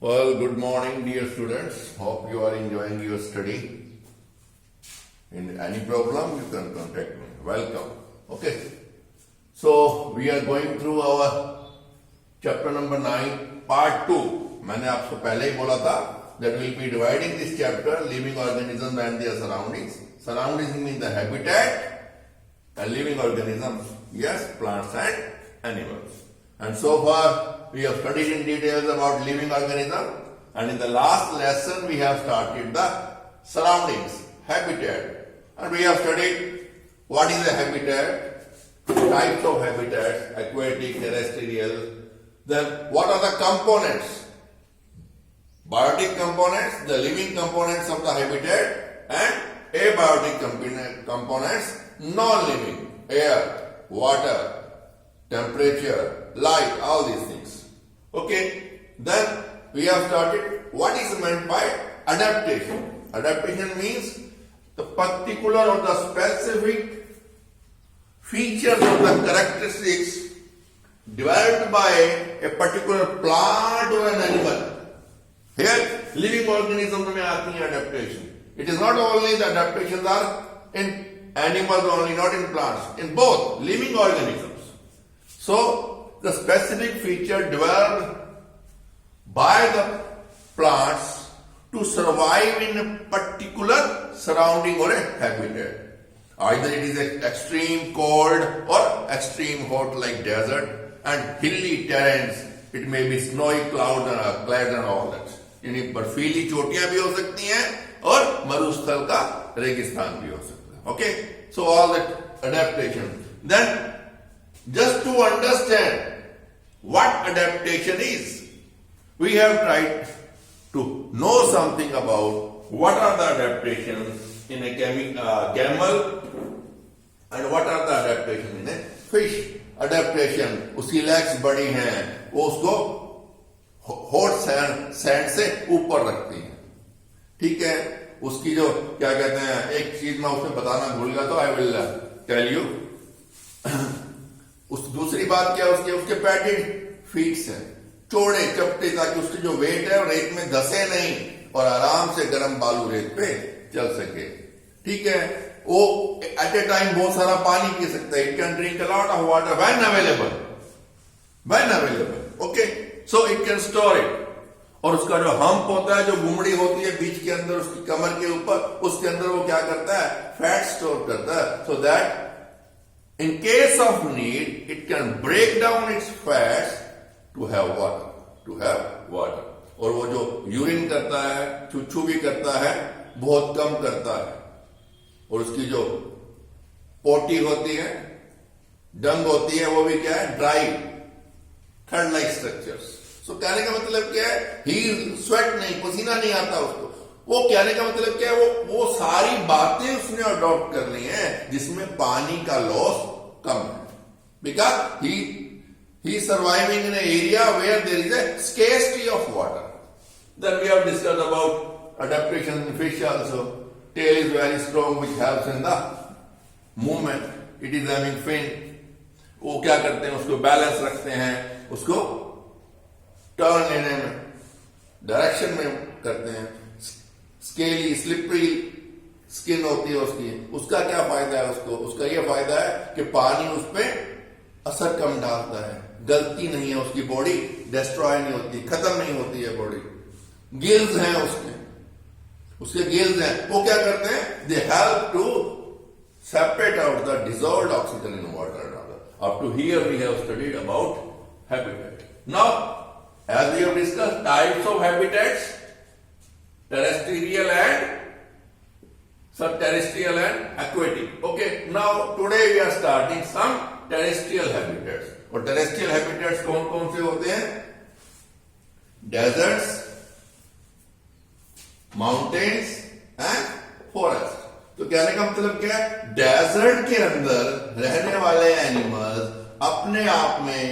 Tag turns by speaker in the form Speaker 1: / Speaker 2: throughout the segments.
Speaker 1: Well, good morning, dear students. Hope you are enjoying your study. In any problem, you can contact me. Welcome. Okay. So, we are going through our chapter number 9, part 2. मैंने आपको पहले ही बोला था that we will be dividing this chapter, living organisms and their surroundings. Surroundings mean the habitat and living organisms. Yes, plants and animals. And so far, we have studied in details about living organism, and in the last lesson we have started the surroundings, habitat, and we have studied what is a habitat, types of habitats, aquatic, terrestrial, then what are the components, biotic components, the living components of the habitat, and abiotic components, non-living, air, water, temperature, light, all these things. Okay, then we have started what is meant by adaptation. Adaptation means the particular or the specific features of the characteristics developed by a particular plant or an animal. Here, living organisms में आती है adaptation. It is not only the adaptations are in animals only, not in plants, in both living organisms. So, the specific feature developed by the plants to survive in a particular surrounding or a habitat. Either it is an extreme cold or extreme hot like desert and hilly terrains. It may be snowy clouds and all that. यानी बर्फीली चोटियां भी हो सकती हैं और मरुस्थल का रेगिस्तान भी हो सकता है. Okay, so all that adaptation. Then just to understand what adaptation is, we have tried to know something about what are the adaptations in a camel and what are the adaptations in a fish. Adaptation, उसकी legs बड़ी हैं, वो उसको hot sand से ऊपर रखती हैं. ठीक है, उसकी जो क्या कहते हैं, एक चीज मैं उसमें बताना भूल गया तो I will tell you. उस दूसरी बात क्या है, उसके पैडेड फीट्स हैं, चौड़े चपटे, ताकि उसकी जो वेट है रेत में धसे नहीं और आराम से गर्म बालू रेत पे चल सके. ठीक है, वो एट ए टाइम बहुत सारा पानी पी सकता है. It can drink a lot of water when available. Okay, so it can store it. और उसका जो हम्प होता है, जो गुमड़ी होती है बीच के अंदर उसकी कमर के ऊपर, उसके अंदर वो क्या करता है, फैट स्टोर करता है, so that in case of need, it can break down its fats to have water. और वो जो यूरिन करता है, चूचू भी करता है, बहुत कम करता है. और उसकी जो पोटी होती है, डंग होती है, वो भी क्या है, ड्राई थर्ड लाइक स्ट्रक्चर्स. सो कहने का मतलब क्या है, ही स्वेट नहीं, पसीना नहीं आता उसको. वो कहने का मतलब क्या है, वो सारी बातें उसने अडॉप्ट कर ली हैं जिसमें पानी का लॉस कम है. Because he is surviving in an area where there is a scarcity of water. Then we have discussed about adaptation in fish also. Tail is very strong, which helps in the movement. It is having fin. वो क्या करते हैं, उसको balance रखते हैं, उसको turn लेने में, डायरेक्शन में करते हैं. स्केली स्लिपरी स्किन होती है उसकी. उसका क्या फायदा है, उसका ये फायदा है कि पानी उस पर असर कम डालता है, गलती नहीं है, उसकी बॉडी डिस्ट्रॉय नहीं होती, खत्म नहीं होती है बॉडी. गिल्स हैं उसके गिल्स हैं, वो क्या करते हैं, they help to separate out the dissolved oxygen in water. Up to here we have studied about habitat. Now as we have discussed types of habitats, terrestrial and subterrestrial and aquatic. Okay, now today we are starting some terrestrial habitats. और terrestrial habitats कौन कौन से होते हैं, deserts, mountains and forest. तो कहने का मतलब क्या है, डेजर्ट के अंदर रहने वाले एनिमल्स अपने आप में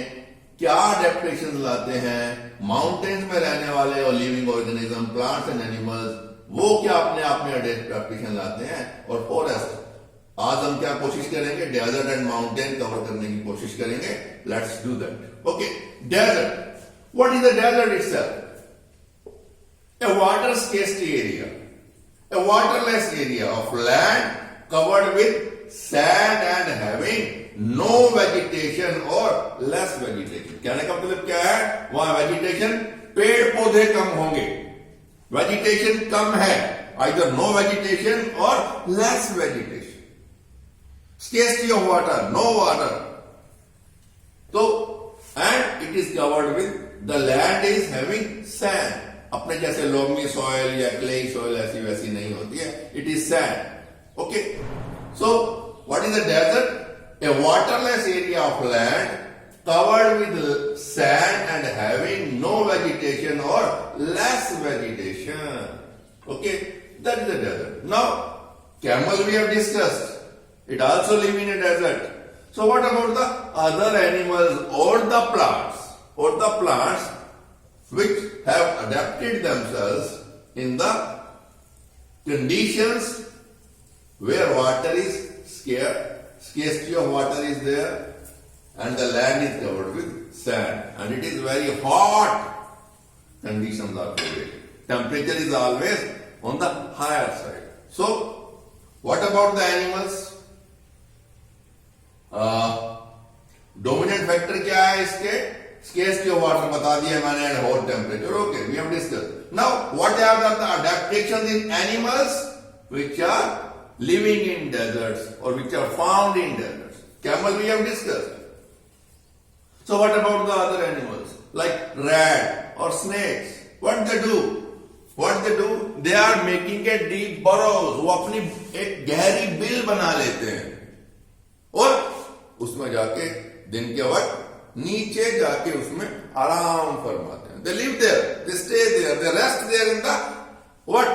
Speaker 1: क्या अडेप्टेशन लाते हैं, माउंटेन्स में रहने वाले और living organism, plants and animals, वो क्या अपने आप में अडेप्टेशन लाते हैं. और फॉरेस्ट, आज हम क्या कोशिश करेंगे, डेजर्ट एंड माउंटेन कवर करने की कोशिश करेंगे. Let's do that. Okay, desert. What is the desert itself? A water scarcity area, a waterless area of land covered with sand and having no vegetation or less vegetation. कहने का मतलब क्या है, वहां वेजिटेशन, पेड़ पौधे कम होंगे, वेजिटेशन कम है, either no vegetation or less vegetation. Scarcity of water, no water. So, and it is covered with, the land is having sand. अपने जैसे लोमी सॉइल या क्ले सॉइल ऐसी वैसी नहीं होती है, it is sand. Okay, so what is the desert? A waterless area of land covered with sand and having no vegetation or less vegetation. Okay, that is the desert. Now, camel we have discussed. It also live in a desert. So what about the other animals or the plants? Or the plants which have adapted themselves in the conditions where water is scarce. Scarcity of water is there and the land is covered with sand and it is very hot. Conditions are prevailing. Temperature is always on the higher side. So, what about the animals? Dominant factor क्या है इसके? Scarcity of water बता दिया मैंने and hot temperature. Okay, we have discussed. Now, what are the adaptations in animals which are living in deserts or which are found in deserts? Camel we have discussed. So what about the other animals like rat or snakes? What they do? What they do? They are making a deep burrows. वो अपनी एक गहरी bill बना लेते हैं और उसमें जाके दिन के वक्त नीचे जाके उसमें आराम फरमाते हैं. They live there. They stay there. They rest there in the what?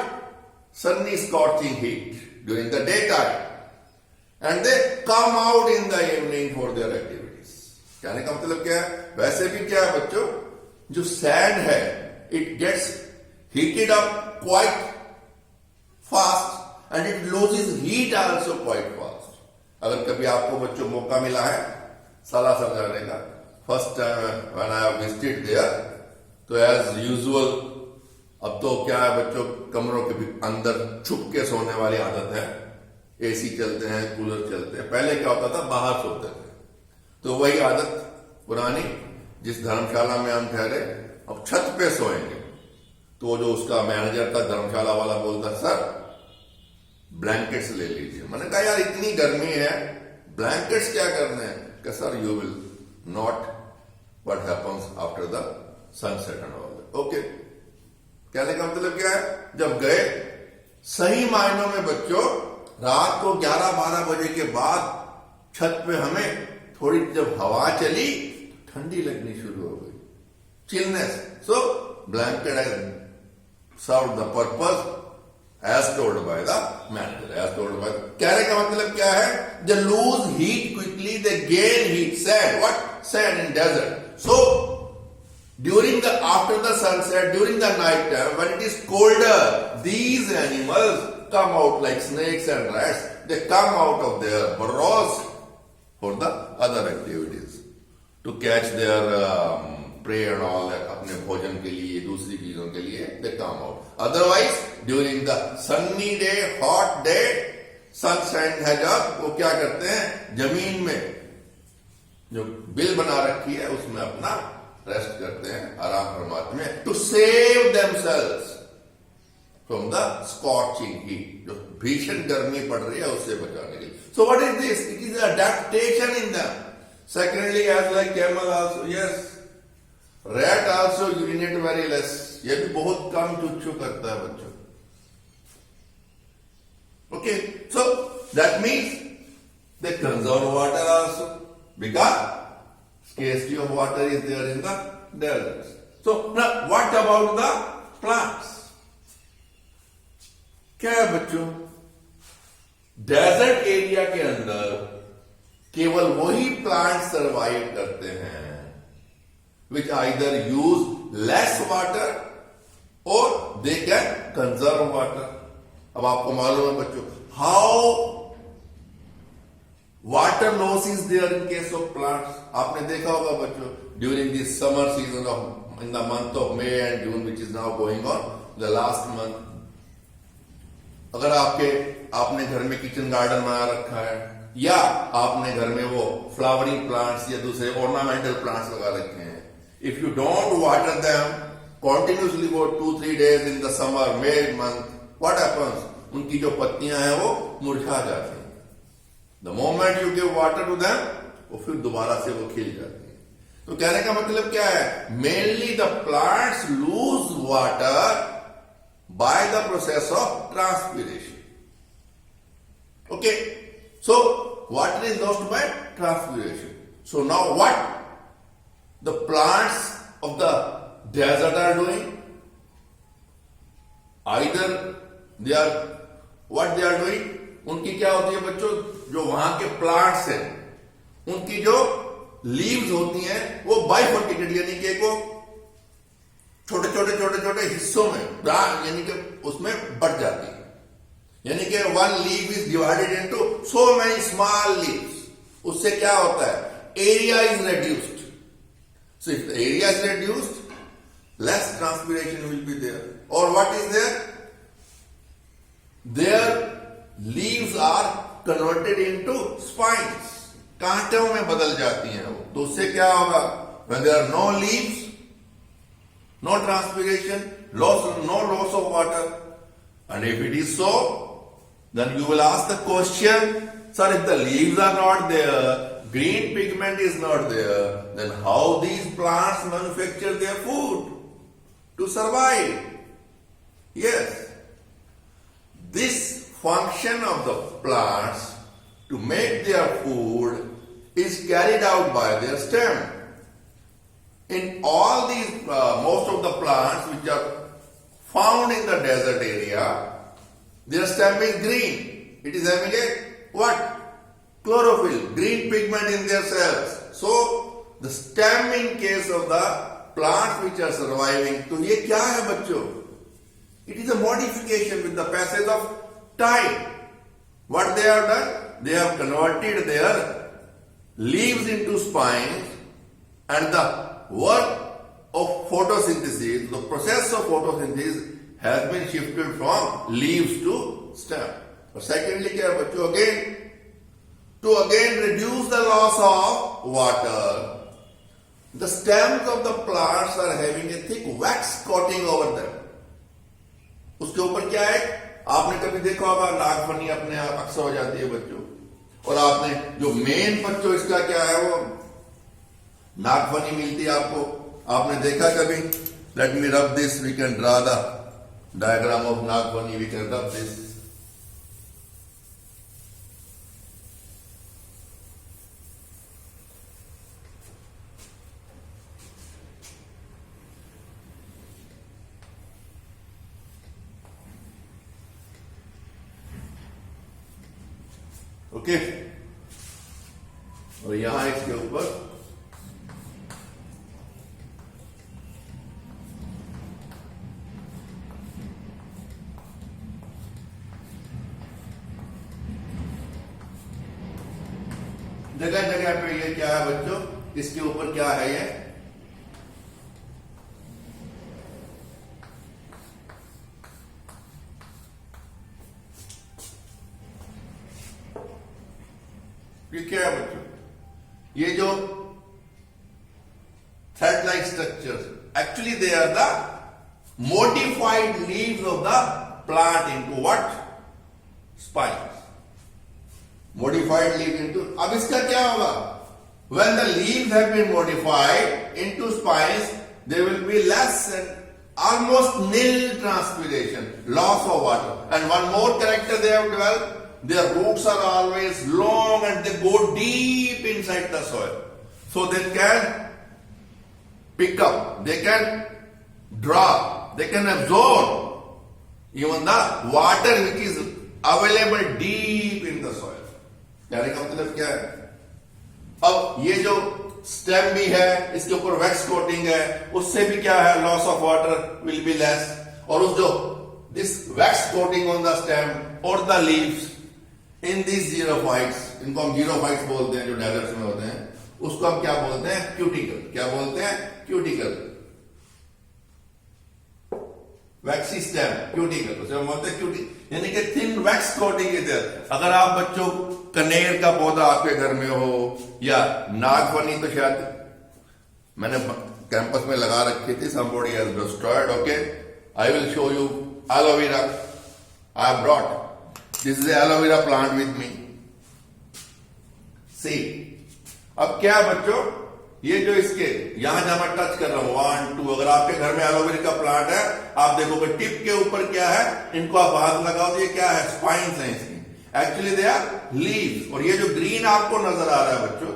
Speaker 1: Sunny scorching heat during the daytime and they come out in the evening for their activities. कहने का मतलब क्या है? वैसे भी क्या है बच्चों, जो sand है it gets heated up quite fast and it loses heat also quite fast. अगर कभी आपको बच्चों मौका मिला है सालासर जाने का, first time when I have visited there, तो as usual अब तो क्या है बच्चों, कमरों के भी अंदर छुप के सोने वाली आदत है. एसी चलते हैं, कूलर चलते हैं. पहले क्या होता था, बाहर सोते थे. तो वही आदत पुरानी, जिस धर्मशाला में हम ठहरे अब छत पे सोएंगे. तो जो उसका मैनेजर था धर्मशाला वाला बोलता, सर ब्लैंकेट्स ले लीजिए. मैंने कहा यार इतनी गर्मी है, ब्लैंकेट्स क्या करने हैं? कि sir you will not what happens after the sunset and all. Okay, कहने का मतलब क्या है, जब गए सही मायनों में बच्चों रात को 11-12 बजे के बाद छत पे हमें थोड़ी जब हवा चली ठंडी लगनी शुरू हो गई, chillness. So blanket has served the purpose as told by the manager, as told by. कहने का मतलब क्या है, they lose heat quickly, they gain heat. Sand, what? Sand in desert. So during the after the sunset, during the night time when it is colder, these animals come out like snakes and rats. They come out of their burrows for the other activities to catch their prey and all that. अपने भोजन के लिए, दूसरी चीजों के लिए they come out. Otherwise during the sunny day, hot day, sunshine है जब, वो क्या करते हैं, जमीन में जो बिल बना रखी है उसमें अपना रेस्ट करते हैं, आराम फरमाते हैं, to save themselves from the scorching heat. जो भीषण गर्मी पड़ रही है उससे बचाने के लिए. So what is this? It is adaptation in them. Secondly as like camel also, yes, rat also urinate very less. ये भी बहुत कम चुच्चू करता है बच्चों. Okay, so that means they conserve water also because scarcity of water is there in the deserts. So now what about the plants? क्या है बच्चों, डेजर्ट एरिया के अंदर केवल वही प्लांट सरवाइव करते हैं which either use less water or they can conserve water. अब आपको मालूम है बच्चों how water loss is there in case of plants. आपने देखा होगा बच्चों during this summer season of in the month of May and June, which is now going on, the last month. अगर आपने घर में किचन गार्डन बना रखा है या आपने घर में वो फ्लावरिंग प्लांट्स या दूसरे ऑर्नामेंटल प्लांट्स लगा रखे हैं, if you don't water them continuously for 2-3 days in the summer, May month, what happens? उनकी जो पत्तियां हैं वो मुरझा जाती हैं. The moment you give water to them, वो फिर दोबारा से वो खिल जाती है. तो कहने का मतलब क्या है? Mainly the plants lose water by the process of transpiration. Okay, so water is lost by transpiration. So now what the plants of the desert are doing? Either they are, what they are doing, उनकी क्या होती है बच्चों, जो वहां के plants हैं उनकी जो लीव्स होती हैं वो बाइफर्केटेड, यानी कि वो छोटे छोटे छोटे छोटे हिस्सों में यानी कि उसमें बढ़ जाती है. यानी कि one leave is divided into so many small leaves. उससे क्या होता है? Area is reduced. So if the area is reduced, less transpiration will be there. Or what is there? Their leaves are converted into spines. कांटों में बदल जाती हैं वो. तो उससे क्या होगा? When there are no leaves, no transpiration, no loss of water. And if it is so, then you will ask the question, sir, if the leaves are not there, green pigment is not there, then how these plants manufacture their food to survive? Yes, this function of the plants to make their food is carried out by their stem. In all these, most of the plants which are found in the desert area, their stem is green. It is having a what? Chlorophyll, green pigment in their cells. So the stem, in case of the plants which are surviving, तो ये क्या है बच्चों? It is a modification with the passage of time. What they have done? They have converted their leaves into spines, and the work of photosynthesis, the process of photosynthesis has been shifted from leaves to stem. और secondly क्या है बच्चों? To again reduce the loss of water, the stems of the plants are having a thick wax coating over them. उसके ऊपर क्या है? आपने कभी देखा होगा नागफनी अपने आप अक्सर हो जाती है बच्चों. और आपने जो मेन बच्चों इसका क्या है, वो नागफनी मिलती है आपको. आपने देखा कभी? Let me rub this. We can draw the diagram of nagphani. We can rub this. Okay, और यहां इसके ऊपर जगह जगह पे ये क्या है बच्चों? इसके ऊपर क्या है? ये क्या है बच्चों? ये जो thread like structures, actually they are the modified leaves of the plant into what? Spines. Modified leaves into, अब इसका क्या होगा? When the leaves have been modified into spines, there will be less and almost nil transpiration, loss of water. And one more character they have developed. Their roots are always long and they go deep inside the soil. So they can pick up, they can draw, they can absorb even the water which is available deep in the soil. कहने का मतलब क्या है? अब ये जो stem भी है, इसके ऊपर वैक्स कोटिंग है, उससे भी क्या है? Loss of water will be less. और उस जो this wax coating on the stem और the leaves in this xerophytes, इनको हम जीरोफाइट्स बोलते हैं जो डेजर्ट्स में होते हैं, उसको हम क्या बोलते हैं? क्यूटिकल. क्या बोलते हैं? क्यूटिकल. वैक्सी स्टेम क्यूटिकल, उसे हम बोलते हैं क्यूटी, यानी कि थिन वैक्स कोटिंग इधर। अगर आप बच्चों कनेर का पौधा आपके घर में हो या नागफनी, तो शायद मैंने कैंपस में लगा रखी थी, somebody has destroyed, okay? I will show you aloe vera. I have brought. This is the aloe vera plant with me. See. अब क्या है बच्चों, ये जो इसके यहां जहां मैं टच कर रहा हूं 1 2, अगर आपके घर में एलोवेरा का प्लांट है, आप देखोगे टिप के ऊपर क्या है, इनको आप हाथ लगाओ तो ये क्या है, स्पाइन्स हैं इसकी। Actually they are leaves. और ये जो ग्रीन आपको नजर आ रहा है बच्चों,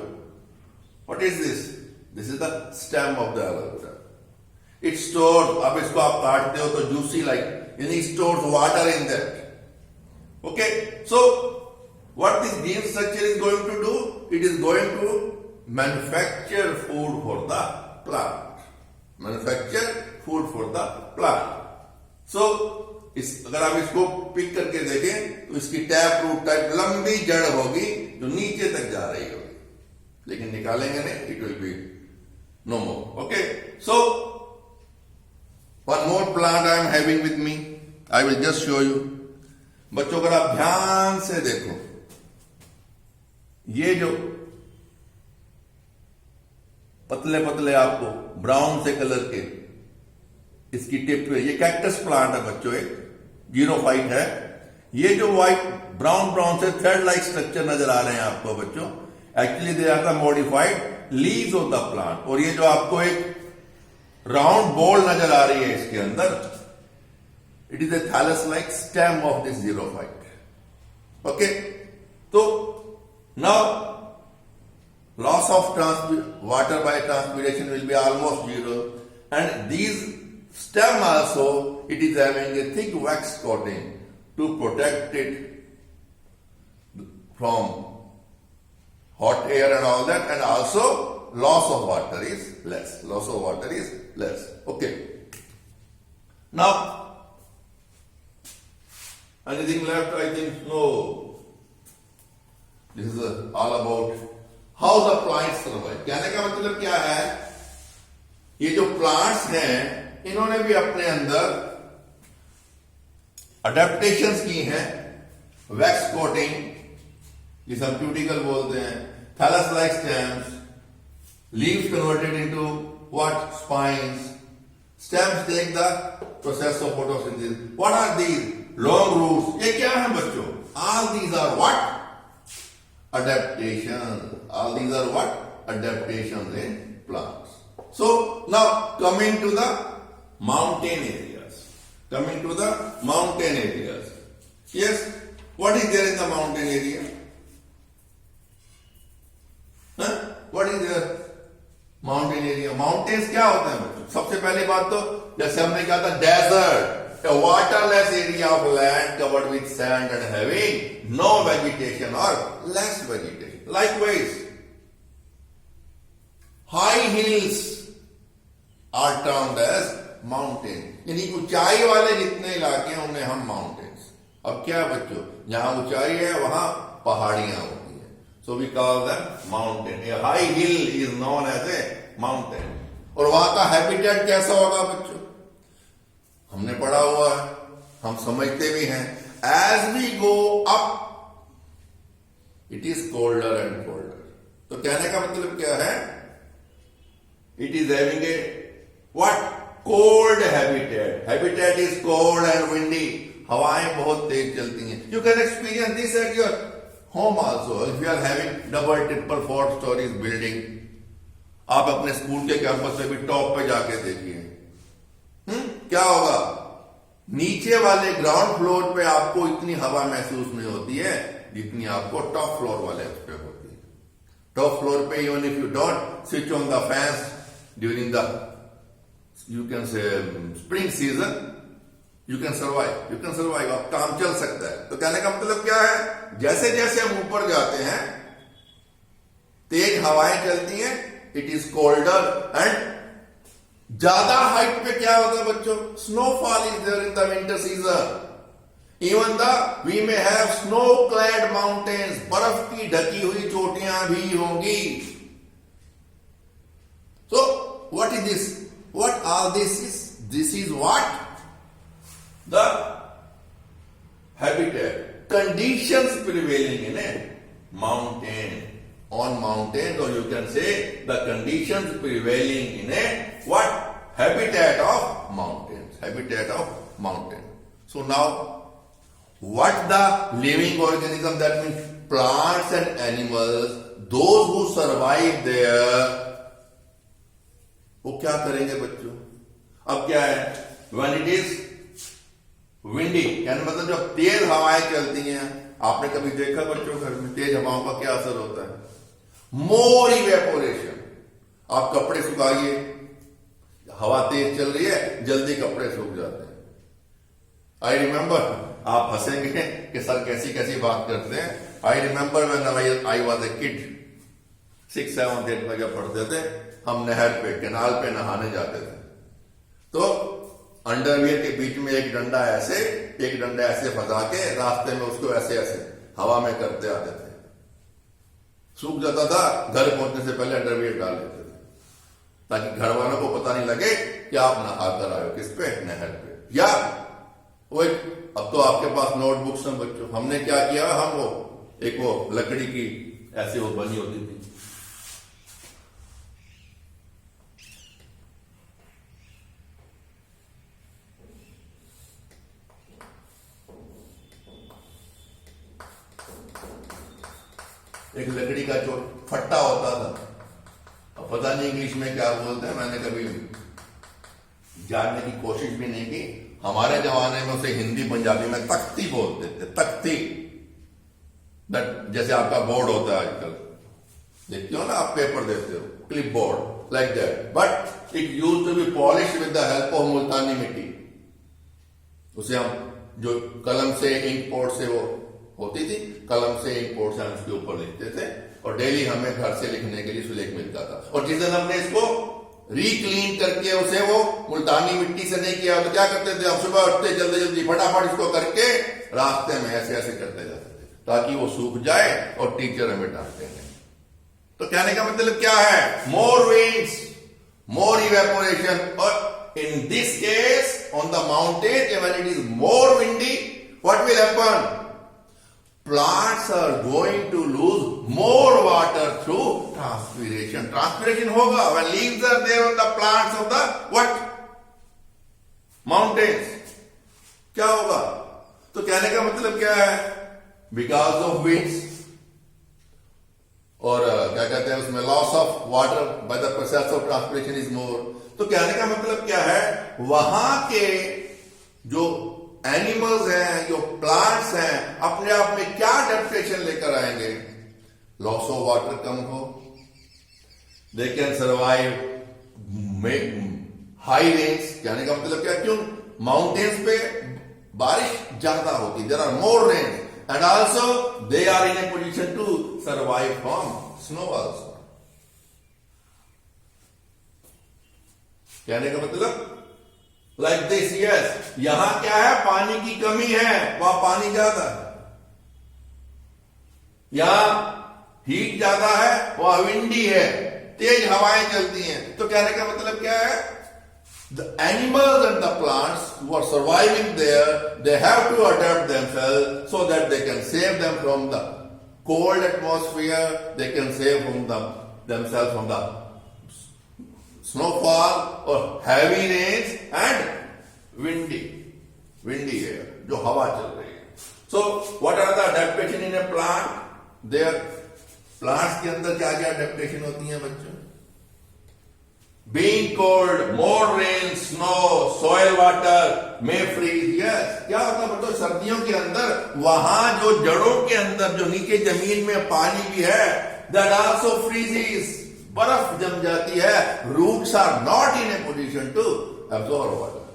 Speaker 1: what is this? This is the stem of the aloe vera. It stores, अब इसको आप काटते हो तो जूसी लाइक, यानी stores water in that. Okay, so what this green structure is going to do? It is going to manufacture food for the plant. Manufacture food for the plant. So, अगर आप इसको pick करके देखें तो इसकी tap root type लंबी जड़ होगी जो नीचे तक जा रही होगी, लेकिन निकालेंगे नहीं, it will be no more. Okay, so one more plant I am having with me, I will just show you. बच्चों अगर आप ध्यान से देखो, ये जो पतले पतले आपको ब्राउन से कलर के इसकी टिप पे, ये कैक्टस प्लांट है बच्चों, एक जीरोफाइट है। ये जो व्हाइट ब्राउन ब्राउन से थ्रेड लाइक स्ट्रक्चर नजर आ रहे हैं आपको बच्चों, actually they are the modified leaves of the plant. और ये जो आपको एक राउंड बॉल नजर आ रही है इसके अंदर, it is a thallus like stem of this xerophyte. Okay, तो now loss of water by transpiration will be almost zero, and these stem also, it is having a thick wax coating to protect it from hot air and all that, and also loss of water is less. Loss of water is less. Okay. Now, anything left? I think no. This is all about how the plants survive. कहने का मतलब क्या है, ये जो plants हैं इन्होंने भी अपने अंदर अडेप्टेशंस की हैं। वैक्स कोटिंग, जिसे हम क्यूटिकल बोलते हैं, thallus like stems, leaves converted into what, spines, stems take the process of photosynthesis. What are these? Long roots. ये क्या है बच्चों? All these are what? Adaptation. All these are what? Adaptations in plants. So now coming to the mountain areas. Coming to the mountain areas. Yes. What is there in the mountain area? Huh? What is there? Mountain area. Mountains क्या होते हैं बच्चों? सबसे पहली बात तो जैसे हमने कहा था, desert. A waterless area of land covered with sand and having no vegetation or less vegetation. Likewise, high hills are termed as mountain. यानी ऊंचाई वाले जितने इलाके हैं उन्हें हम mountains. अब क्या बच्चों, जहां ऊंचाई है वहां पहाड़ियां होती हैं. So we call them mountain. A high hill is known as a mountain. और वहां का habitat कैसा होगा बच्चों? हमने पढ़ा हुआ है, हम समझते भी हैं, as we go up it is colder and colder. तो कहने का मतलब क्या है? It is having a what? Cold habitat. Habitat is cold and windy. हवाएं बहुत तेज चलती हैं। You can experience this at your home also if you are having double triple 4 storeys building. आप अपने स्कूल के कैंपस में भी टॉप पे जाके देखिए, क्या होगा? नीचे वाले ग्राउंड फ्लोर पे आपको इतनी हवा महसूस नहीं होती है जितनी आपको टॉप फ्लोर वाले पे होती है। टॉप फ्लोर पे even if you don't switch on the fans during the, you can say spring season, you can survive, आप काम चल सकता है। तो कहने का मतलब क्या है? जैसे जैसे हम ऊपर जाते हैं तेज हवाएं चलती हैं, इट इज कोल्डर एंड ज्यादा हाइट पे क्या होता है बच्चों? Snowfall is there in the winter season. Even the we may have snow clad mountains, बर्फ की ढकी हुई चोटियां भी होंगी। So what is this? What are this is? This is what? the habitat, conditions prevailing in a mountain, on mountains, or you can say the conditions prevailing in a what? Habitat of mountains, habitat of mountain. So now, what the living organism, that means plants and animals, those who survive there, वो क्या करेंगे बच्चों? अब क्या है? When it is windy, यानी मतलब जब तेज हवाएं चलती हैं, आपने कभी देखा बच्चों घर में तेज हवाओं का क्या असर होता है? मोर इवेपोरेशन. आप कपड़े सुखाइए, हवा तेज चल रही है, जल्दी कपड़े सूख जाते हैं. आई रिमेंबर, आप हंसेंगे कि सर कैसी कैसी बात करते हैं. I remember when I was a kid, 6, 7, 8 में जब पढ़ते थे, हम नहर पे, कैनाल पे नहाने जाते थे. तो अंडरवियर के बीच में एक डंडा ऐसे फंसा के रास्ते में उसको ऐसे ऐसे हवा में करते आते थे. सूख जाता था, घर पहुंचने से पहले अंडरवियर डाल लेते थे, ताकि घर वालों को पता नहीं लगे कि आप नहा कर आए हो. किस पे? नहर पे. या वो अब तो आपके पास नोटबुक्स हैं बच्चों. हमने क्या किया, हम वो लकड़ी की ऐसे वो बनी होती थी, एक लकड़ी का जो फट्टा होता था, अब पता नहीं इंग्लिश में क्या बोलते हैं, मैंने कभी जानने की कोशिश भी नहीं की. हमारे जमाने में उसे हिंदी पंजाबी में तख्ती बोलते थे. तख्ती, दैट जैसे आपका बोर्ड होता है आजकल, देखते हो ना आप, पेपर देते हो, clipboard, like that. But it used to be polished with the help of Multani mitti. उसे हम जो कलम से, इंक पोर्ट से वो होती थी, कलम से, इंक पोर्ट से हम उसके ऊपर लिखते थे, और डेली हमें घर से लिखने के लिए सुलेख मिलता था. और जिस दिन हमने इसको रीक्लीन करके उसे वो मुल्तानी मिट्टी से नहीं किया, तो क्या करते थे, हम सुबह उठते जल्दी जल्दी फटाफट इसको करके रास्ते में ऐसे ऐसे करते जाते थे, ताकि वो सूख जाए और टीचर हमें डांटे नहीं. तो कहने का मतलब क्या है? मोर विंड्स, मोर इवेपोरेशन. और in this case on the mountain, when it is more windy, what will happen? Plants are going to lose more water through transpiration. Transpiration होगा when leaves are there on the plants of the what? Mountains. क्या होगा? तो कहने का मतलब क्या है? Because of winds, और क्या कहते हैं उसमें, loss of water by the process of transpiration is more. तो कहने का मतलब क्या है? वहां के जो एनिमल्स हैं, जो प्लांट्स हैं, अपने आप में क्या अडेप्टेशन लेकर आएंगे? लॉस ऑफ वाटर कम हो, they can survive high rains. कहने का मतलब क्या? क्यों? माउंटेन्स पे बारिश ज्यादा होती, there are more rains, and also they are in a position to survive from snow also. कहने का मतलब लाइक दिस. यस, यहां क्या है? पानी की कमी है, वहां पानी ज्यादा है. यहां हीट ज्यादा है, वहां विंडी है, तेज हवाएं चलती हैं. तो कहने का मतलब क्या है? The animals and the plants who are surviving there, they have to adapt themselves so that they can save them from the cold atmosphere, they can save from themselves from the snowfall or heavy rains and windy air, जो हवा चल रही है. So what are the adaptation in a plant? There, plants के अंदर क्या क्या adaptation होती हैं बच्चों? Being cold, more rain, snow, soil water may freeze. Yes, क्या होता है बच्चों? सर्दियों के अंदर वहां जो जड़ों के अंदर जो नीचे जमीन में पानी भी है, that also freezes. बर्फ जम जाती है. Roots are not in a position to absorb water,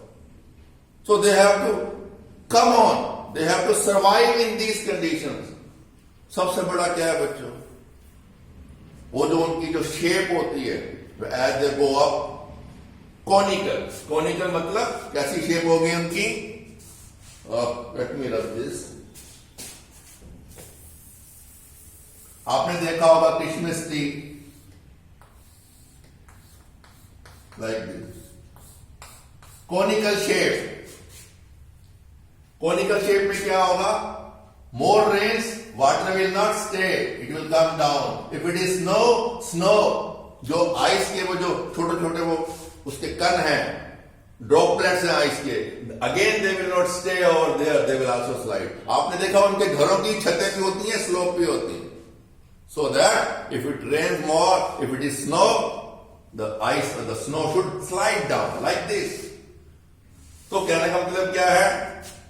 Speaker 1: so they have to come on, they have to survive in these conditions. सबसे बड़ा क्या है बच्चों? वो जो उनकी जो शेप होती है, as they go up, conical. Conical मतलब कैसी शेप होगी उनकी? Late me rub this. आपने देखा होगा Christmas tree, like this, conical shape. Conical shape में क्या होगा? More rains, water will not stay, it will come down. If it is snow, snow, जो आइस के वो जो छोटे छोटे वो उसके कण हैं, ड्रॉपलेट्स हैं आइस के, again they will not stay over there, they will also slide. आपने देखा उनके घरों की छतें भी होती हैं, स्लोप भी होती है. So that if it rains more, if it is snow, the ice or the snow should slide down like this. तो कहने का मतलब क्या है?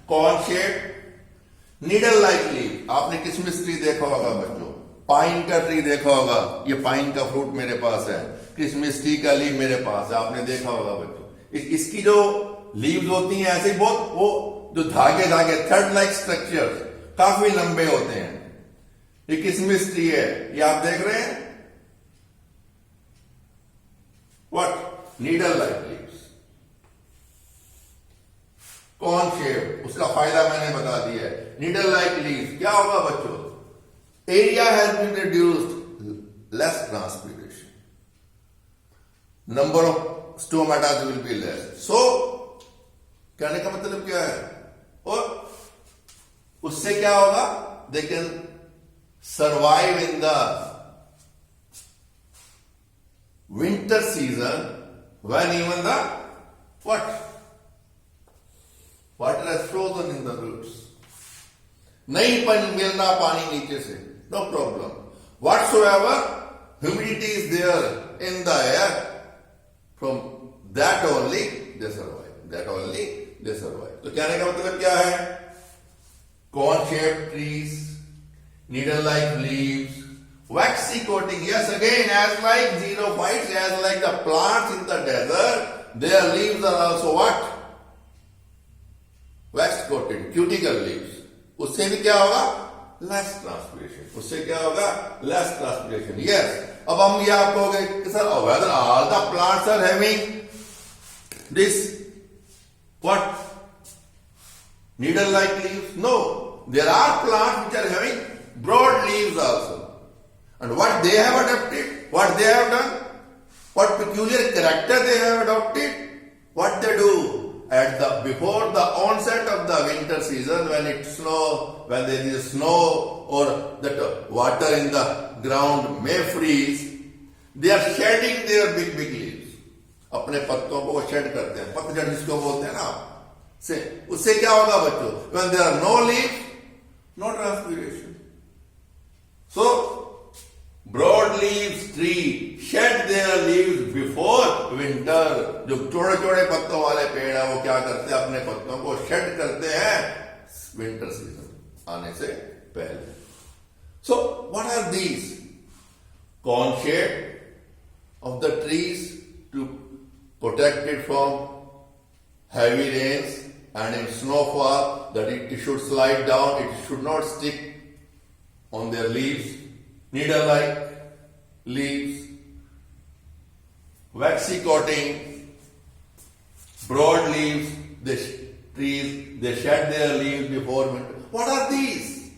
Speaker 1: Corn shape, needle like leaf. आपने किसमिस ट्री देखा होगा बच्चों, पाइन का ट्री देखा होगा. ये पाइन का फ्रूट मेरे पास है, किसमिस ट्री का लीफ मेरे पास है, आपने देखा होगा बच्चों. इसकी जो लीव्स होती हैं ऐसे बहुत वो जो धागे धागे थ्रेड लाइक स्ट्रक्चर काफी लंबे होते हैं. ये किसमिस ट्री है, ये आप देख रहे हैं. What? Needle like leaves. Corn shape, उसका फायदा मैंने बता दिया है. नीडल लाइक लीव्स क्या होगा बच्चों? Area has been reduced, less transpiration, number of stomatas will be less. So कहने का मतलब क्या है? और उससे क्या होगा? They can survive in the winter season when even the what? Water has frozen in the roots. नहीं मिलना पानी नीचे से, no problem. Whatsoever humidity is there in the air, from that only they survive. That only they survive. तो कहने का मतलब क्या है? Cone shaped trees, needle-like leaves, waxy coating. Yes, again, as like xerophytes, as like the plants in the desert, their leaves are also what? Wax coated, cuticle leaves. उससे भी क्या होगा? Less transpiration. उससे क्या होगा? Less transpiration. Yes. अब हम ये आप कहोगे कि sir, whether all the plants are having this what? Needle-like leaves? No. There are plants which are having broad leaves also. And what they have adopted, what they have done, what peculiar character they have adopted, what they do at the before the onset of the winter season, when it snow, when there is snow or that water in the ground may freeze, they are shedding their big leaves. अपने पत्तों को वो shade करते हैं, पतझड़ जिसको बोलते हैं ना, से उससे क्या होगा बच्चों? When there are no leaves, no transpiration. So, broad leaves tree shed their leaves before winter. जो छोटे छोटे पत्तों वाले पेड़ है वो क्या करते हैं? अपने पत्तों को शेड करते हैं विंटर सीजन आने से पहले. So, what are these? Cone shape of the trees to protect it from heavy rains and in snowfall, that it should slide down, it should not stick on their leaves. Needle-like leaves, waxy coating, broad leaves, trees, they shed their leaves before winter. What are these?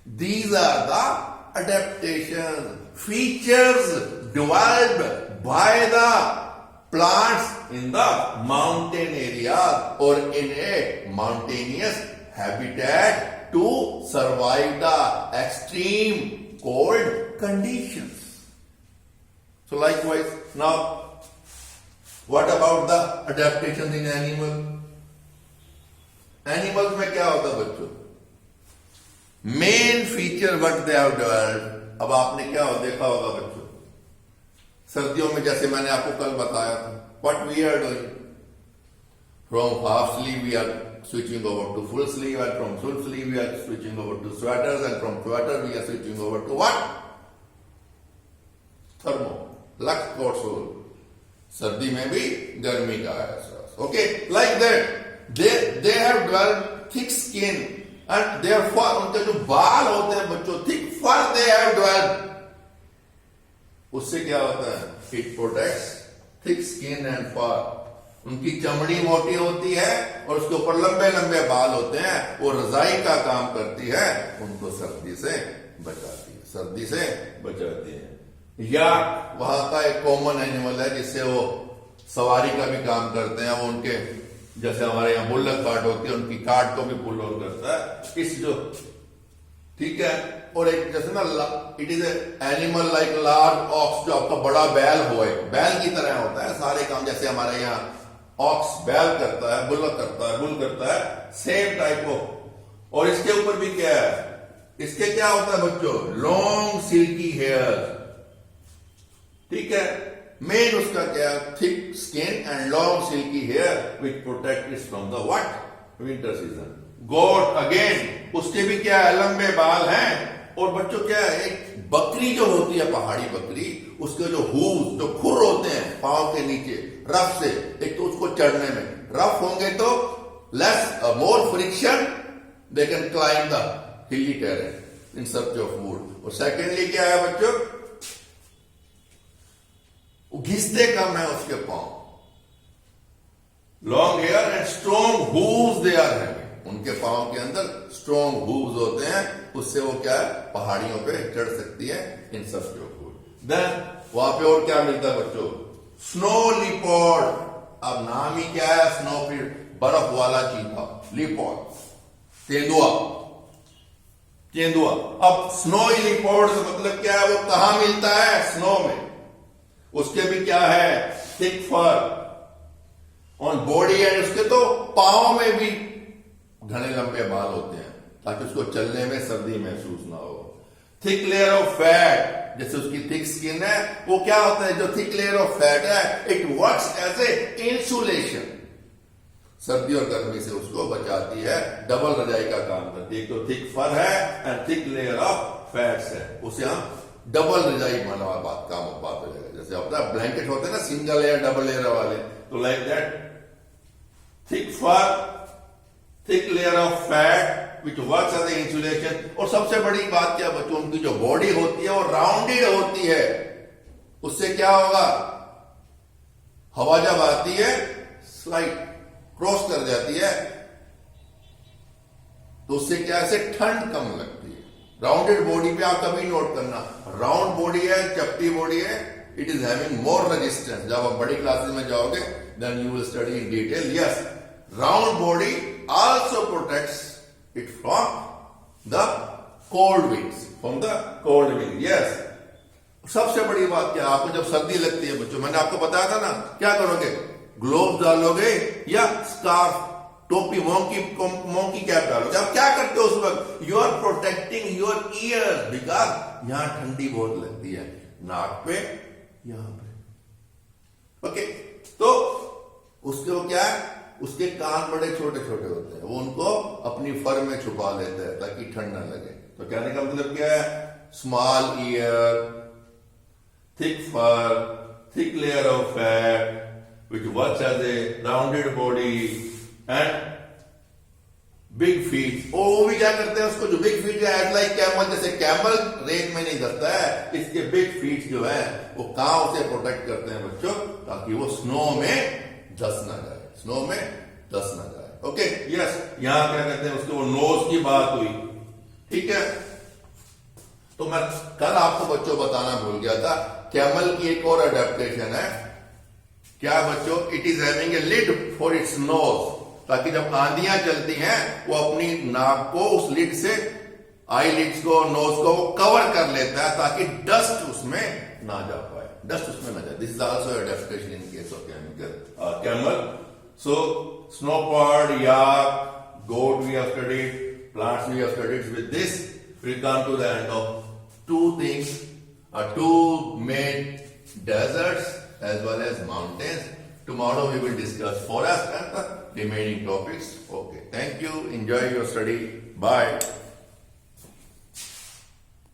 Speaker 1: These are the adaptation features developed by the plants in the mountain area or in a mountainous habitat to survive the extreme cold conditions. So likewise, now what about the adaptation in animal? Animals में क्या होता है बच्चों? Main feature what they have developed. अब आपने क्या देखा होगा बच्चों, सर्दियों में जैसे मैंने आपको कल बताया था, what we are doing, from half sleeve we are switching over to full sleeve, and from full sleeve we are switching over to sweaters, and from sweater we are switching over to what? Thermo, lux coat sole. सर्दी में भी गर्मी का एहसास. Okay, like that. They have developed thick skin and their fur, उनके जो बाल होते हैं बच्चों, thick fur they have developed. उससे क्या होता है? It protects thick skin and fur. उनकी चमड़ी मोटी होती है और उसके ऊपर लंबे लंबे बाल होते हैं, वो रजाई का काम करती है, उनको सर्दी से बचाती है, सर्दी से बचाती है. या वहां का एक कॉमन एनिमल है जिससे वो सवारी का भी काम करते हैं, वो उनके जैसे हमारे यहाँ बुल्लक कार्ट होती है, उनकी कार्ट को भी पुल ऑन करता है इस जो, ठीक है। और एक जैसे ना it is animal like large ox, जो आपका बड़ा बैल हो, बैल की तरह होता है सारे काम, जैसे हमारे यहाँ ऑक्स बैल करता है, बुल्लक करता है, बुल करता है, सेम टाइप ऑफ। और इसके ऊपर भी क्या है, इसके क्या होता है बच्चों, लॉन्ग सिल्की हेयर, ठीक है। मेन उसका क्या है, thick skin and long silky hair which protect it from the what, winter season. Goat again, उसके भी क्या है, लंबे बाल हैं। और बच्चों क्या है, एक बकरी जो होती है, पहाड़ी बकरी, उसके जो हूव, जो खुर होते हैं पांव के नीचे रफ से, एक तो उसको चढ़ने में रफ होंगे तो less more friction, they can climb the hilly terrain in search of wood. और सेकेंडली क्या है बच्चों, घिसते कम है उसके पांव, long hair and strong hooves they are having, उनके पांव के अंदर स्ट्रॉन्ग हूव्स होते हैं, उससे वो क्या है, पहाड़ियों पे चढ़ सकती है in search of wood. Then वहां पे और क्या मिलता है बच्चों, स्नो लिपॉर्ड। अब नाम ही क्या है, स्नो फिर बर्फ वाला चीता, लिपॉर्ड, तेंदुआ, तेंदुआ। अब स्नो लिपॉर्ड से मतलब क्या है, वो कहां मिलता है, स्नो में। उसके भी क्या है, thick fur on body and उसके तो पांव में भी घने लंबे बाल होते हैं, ताकि उसको चलने में सर्दी महसूस ना हो। थिक लेयर ऑफ फैट, जैसे उसकी थिक स्किन है, वो क्या होता है, जो थिक लेयर ऑफ फैट है, it works as a insulation, सर्दी और गर्मी से उसको बचाती है, डबल रजाई का काम करती है। एक तो थिक फर है and thick layer of fats है, उसे हम डबल रजाई माना बात हो जाएगा। जैसे अपना ब्लैंकेट होते हैं ना, सिंगल लेयर डबल लेयर वाले, तो like that thick fur, thick layer of fat which works as a insulation. और सबसे बड़ी बात क्या बच्चों, उनकी जो बॉडी होती है वो राउंडेड होती है, उससे क्या होगा, हवा जब आती है स्लाइड क्रॉस कर जाती है, तो उससे क्या है, ठंड कम लगती है। राउंडेड बॉडी पे आप कभी नोट करना, राउंड बॉडी है, चपटी बॉडी है, it is having more resistance. जब आप बड़ी क्लासेस में जाओगे then you will study in detail. Yes, round body also protects it from the cold winds, from the cold wind. Yes, सबसे बड़ी बात क्या, आपको जब सर्दी लगती है बच्चों, मैंने आपको बताया था ना, क्या करोगे, ग्लोव्स डालोगे या स्कार्फ, टोपी, मोंकी कैप डालोगे। आप क्या करते हो उस वक्त, you are protecting your ears, because यहां ठंडी बहुत लगती है, नाक पे, यहां पे। ओके, तो उसके वो क्या है, उसके कान बड़े छोटे छोटे होते हैं, वो उनको अपनी फर में छुपा लेते हैं ताकि ठंड ना लगे। तो कहने का मतलब क्या है, small ear, thick fur, thick layer of fat which works as a rounded body and big feet। और वो भी क्या करते हैं, उसको जो बिग फीट है, एज लाइक कैमल, जैसे कैमल रेत में नहीं धसता है, इसके बिग फीट जो है वो कहां उसे प्रोटेक्ट करते हैं बच्चों, ताकि वो स्नो में धस ना जाए, स्नो में धस ना जाए। ओके, यस, यहां क्या कहते हैं, उसके वो नोज की बात हुई, ठीक है। तो मैं कल आपको बच्चों बताना भूल गया था, कैमल की एक और अडेप्टेशन है, क्या बच्चों, it is having a lid for its nose, ताकि जब आंधियां चलती हैं वो अपनी नाक को उस लिड से, आई लिड्स को, नोज को वो कवर कर लेता है, ताकि डस्ट उसमें ना जा पाए, डस्ट उसमें ना जाए। This is also adaptation in case of camel. So स्नोपॉड, yak, goat we have studied, plants we have studied. With this we come to the end of two things, two main deserts as well as mountains. Tomorrow we will discuss forest and the remaining topics. Okay, thank you. Enjoy your study. Bye.